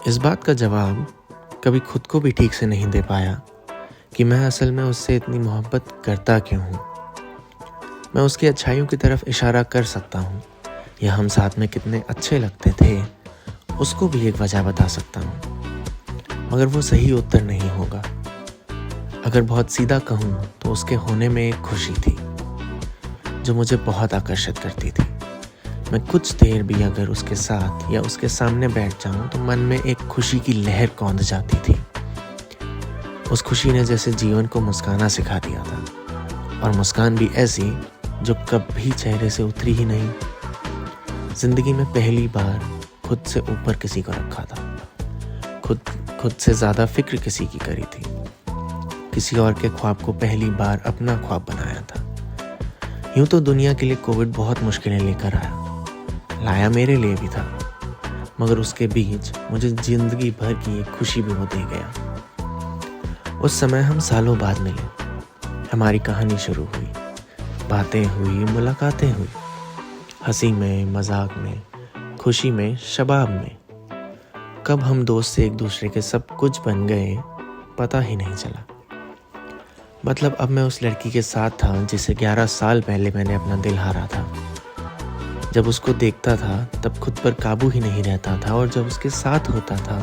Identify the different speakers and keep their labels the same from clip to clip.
Speaker 1: इस बात का जवाब कभी खुद को भी ठीक से नहीं दे पाया कि मैं असल में उससे इतनी मोहब्बत करता क्यों हूँ। मैं उसकी अच्छाइयों की तरफ इशारा कर सकता हूँ या हम साथ में कितने अच्छे लगते थे उसको भी एक वजह बता सकता हूँ, मगर वो सही उत्तर नहीं होगा। अगर बहुत सीधा कहूँ तो उसके होने में एक खुशी थी जो मुझे बहुत आकर्षित करती थी। मैं कुछ देर भी अगर उसके साथ या उसके सामने बैठ जाऊं तो मन में एक खुशी की लहर कौंध जाती थी। उस खुशी ने जैसे जीवन को मुस्काना सिखा दिया था, और मुस्कान भी ऐसी जो कभी चेहरे से उतरी ही नहीं। जिंदगी में पहली बार खुद से ऊपर किसी को रखा था, खुद से ज़्यादा फिक्र किसी की करी थी, किसी और के ख्वाब को पहली बार अपना ख्वाब बनाया था। यूं तो दुनिया के लिए कोविड बहुत मुश्किलें लेकर लाया मेरे लिए भी था, मगर उसके बीच मुझे जिंदगी भर की एक खुशी भी वो दे गया। उस समय हम सालों बाद मिले, हमारी कहानी शुरू हुई, बातें हुई, मुलाकातें हुई, हंसी में, मजाक में, खुशी में, शबाब में। कब हम दोस्त से एक दूसरे के सब कुछ बन गए पता ही नहीं चला। मतलब अब मैं उस लड़की के साथ था जिसे 11 साल पहले मैंने अपना दिल हारा था। जब उसको देखता था तब खुद पर काबू ही नहीं रहता था, और जब उसके साथ होता था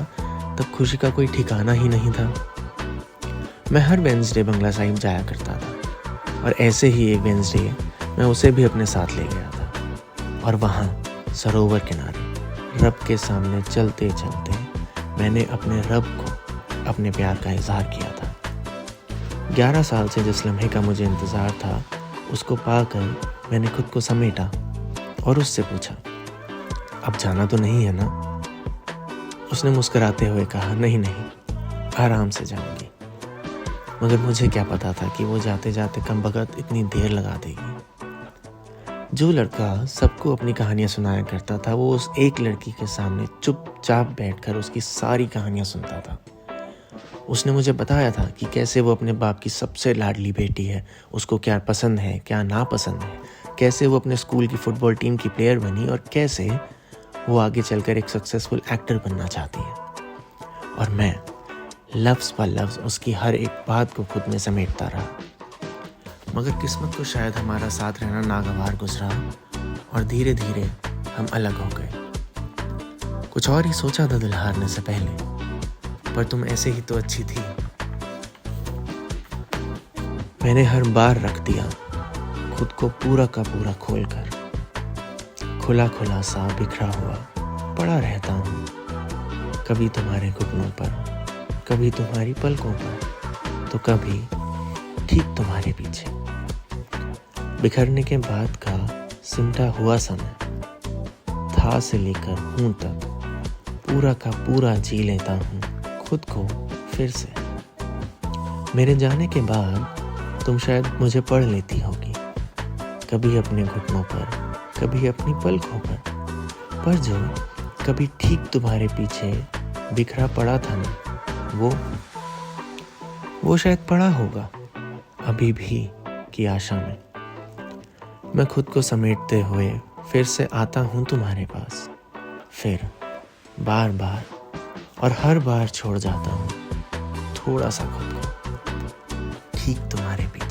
Speaker 1: तब खुशी का कोई ठिकाना ही नहीं था। मैं हर वेडनेसडे बंगला साहिब जाया करता था, और ऐसे ही एक वेडनेसडे मैं उसे भी अपने साथ ले गया था। और वहाँ सरोवर किनारे रब के सामने चलते चलते मैंने अपने रब को अपने प्यार का इजहार किया था। 11 साल से जिस लम्हे का मुझे इंतज़ार था उसको पाकर मैंने खुद को समेटा और उससे पूछा, अब जाना तो नहीं है ना? उसने मुस्कुराते हुए कहा, नहीं नहीं, आराम से जाऊंगी। मगर मुझे क्या पता था कि वो जाते जाते कमबख्त इतनी देर लगा देगी। जो लड़का सबको अपनी कहानियां सुनाया करता था वो उस एक लड़की के सामने चुपचाप बैठकर उसकी सारी कहानियां सुनता था। उसने मुझे बताया था कि कैसे वो अपने बाप की सबसे लाडली बेटी है, उसको क्या पसंद है क्या नापसंद है, कैसे वो अपने स्कूल की फुटबॉल टीम की प्लेयर बनी, और कैसे वो आगे चलकर एक सक्सेसफुल एक्टर बनना चाहती है। और मैं लफ्ज़ पर लफ्ज़ उसकी हर एक बात को खुद में समेटता रहा। मगर किस्मत को शायद हमारा साथ रहना नागवार गुजरा, और धीरे धीरे हम अलग हो गए। कुछ और ही सोचा था दिल हारने से पहले, पर तुम ऐसे ही तो अच्छी थी। मैंने हर बार रख दिया खुद को पूरा का पूरा खोलकर, खुला खुला सा बिखरा हुआ पड़ा रहता हूँ, कभी तुम्हारे घुटनों पर, कभी तुम्हारी पलकों पर, तो कभी ठीक तुम्हारे पीछे। बिखरने के बाद का सिमटा हुआ समय था से लेकर हूं तक पूरा का पूरा जी लेता हूँ खुद को फिर से। मेरे जाने के बाद तुम शायद मुझे पढ़ लेती होगी, कभी अपने घुटनों पर, कभी अपनी पलकों पर जो कभी ठीक तुम्हारे पीछे बिखरा पड़ा था ना, वो शायद पड़ा होगा अभी भी की आशा में। मैं खुद को समेटते हुए फिर से आता हूँ तुम्हारे पास, फिर बार बार, और हर बार छोड़ जाता हूँ थोड़ा सा खुद को ठीक तुम्हारे पीछे।